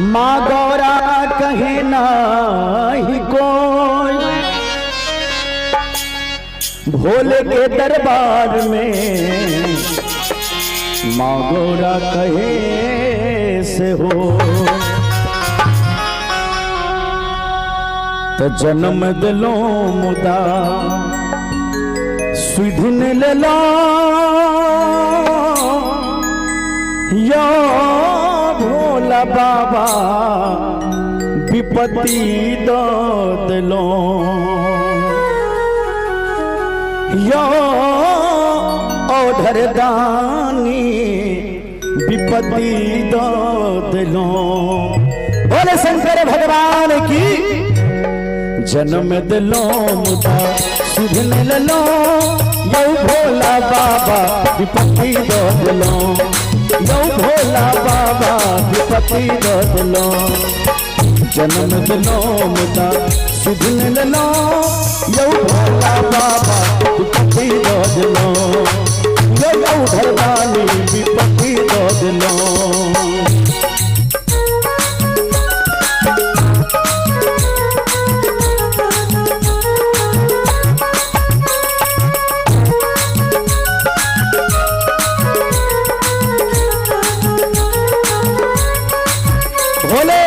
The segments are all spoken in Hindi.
माँ गौरा कहे नाही कोई, भोले के दरबार में माँ गौरा कहे से हो। तो जन्म दिलो मुदा सुधिन ले लो यो भोला बाबा विपत्ति दो दिलो यो ओढ़र दानी विपत्ति दो दिलो। बोले शंकर भगवान की। जन्म दिलो मुदा सुधन लो यो भोला बाबा विपत्ति दो दिलो, यो भोला बाबा विपत्ति दो दिलो। जन्म दिलो मुदा सुधन लो यो भोला बाबा विपत्ति दो दिलो, यो धरदानी विपत्ति दो दिलो। भोले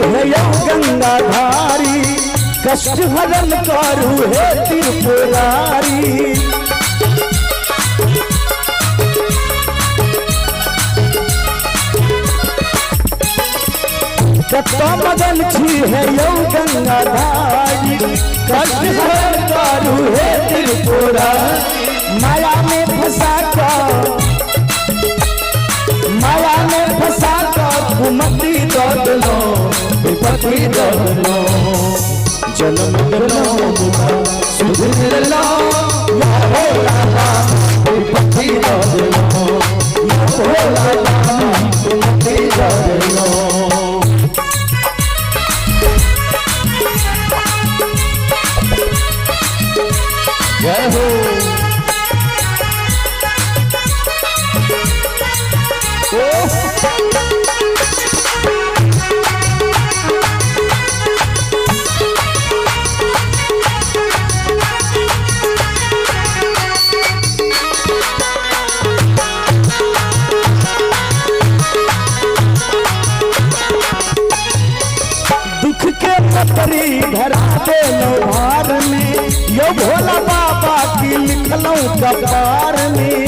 है या गंगाधारी, कष्ट हरण कारू है त्रिपुरारी। कत्ता मदन छी है यो गंगाधारी, कष्ट हरण कारू है त्रिपुरारी। माया में फंसा कर, माया में फंसा कर कुमति दो दिलो विपत्ति दो दिलो। जन्म दिलो मुदा सुधन लो या भोला बाबा विपत्ति दो दिलो, या भोला बाबा विपत्ति दो दिलो। जय हो। दुख के पतरी धरा दे लो भार में, यो भोला बाबा की लिखलो कपार में।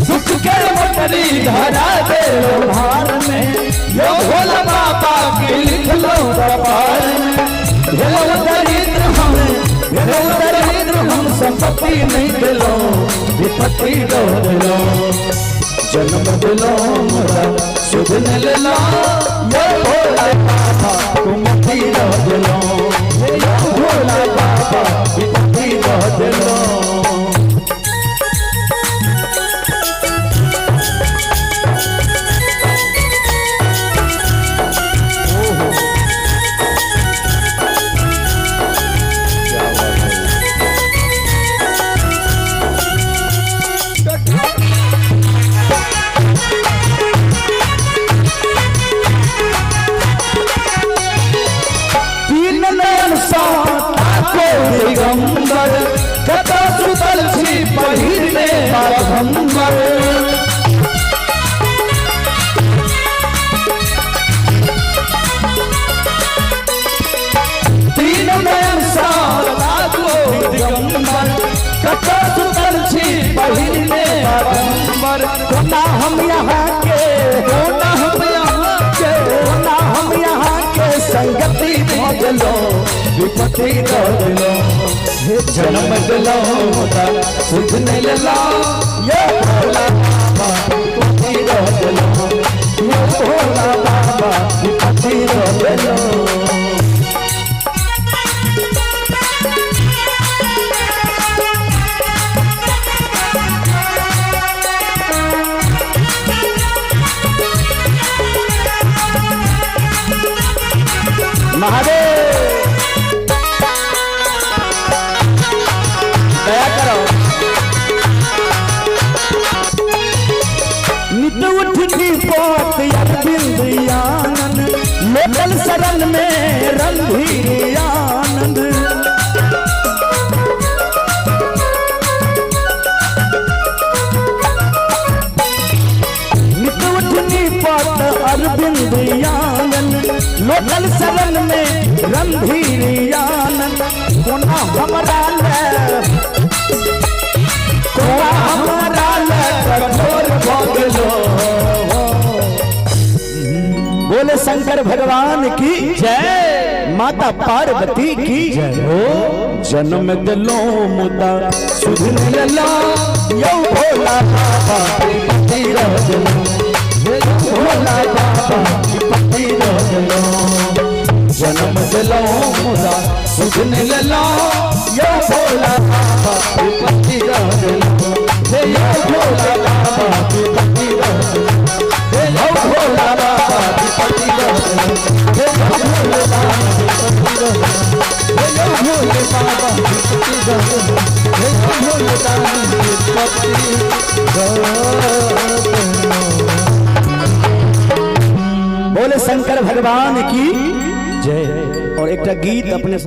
दुख के पतरी धरा दे लो भार में, यो भोला बाबा की लिखलो कपार में। भेलो दरिद्र हम संपत्ति नहीं दिलो विपत्ति दो दिलो। जन्म दिलो मुदा सुधन लो यो भोला बाबा कुमति दो दिलो, यो भोला बाबा विपत्ति दो दिलो। दिगंबर कथा सुतल छी पहिर में बाघंबर। तीन नयन साधो दिगंबर कथा सुतल छी पहिर में बाघंबर। होना हम यहाँ के, होना हम यहाँ के, होना हम यहाँ के संगति भजलो विपत्ति दो दिलो। जन्म दिलो मुदा सुधन लो यो भोला बाबा विपत्ति दो दिलो, यो भोला बाबा विपत्ति दो दिलो। महादेव दया करो। नित उठती पोत अरविंद आनंद लोकल शरण में रणधीर आनंद। नित उठती पोत अरविंद आनंद लोकल शरण में रणधीर आनंद। कोना हमारा कठोर भोगलो। बोले शंकर भगवान की जय, माता पार्वती की जय हो। जन्म दिलो मुदा सुधन लला यो भोला बाबा पति रजलो। भोला बाबा पति रजलो। जन्म दिलो मुदा सुधन लला यो भोला बाबा पति रजलो। यो भोला बाबा पति रजलो। यो भोला बाबा पति रजलो। यो भोले बाबा पति रजलो। यो भोले बाबा पति रजलो। बोले शंकर भगवान की जय। और एक गीत अपने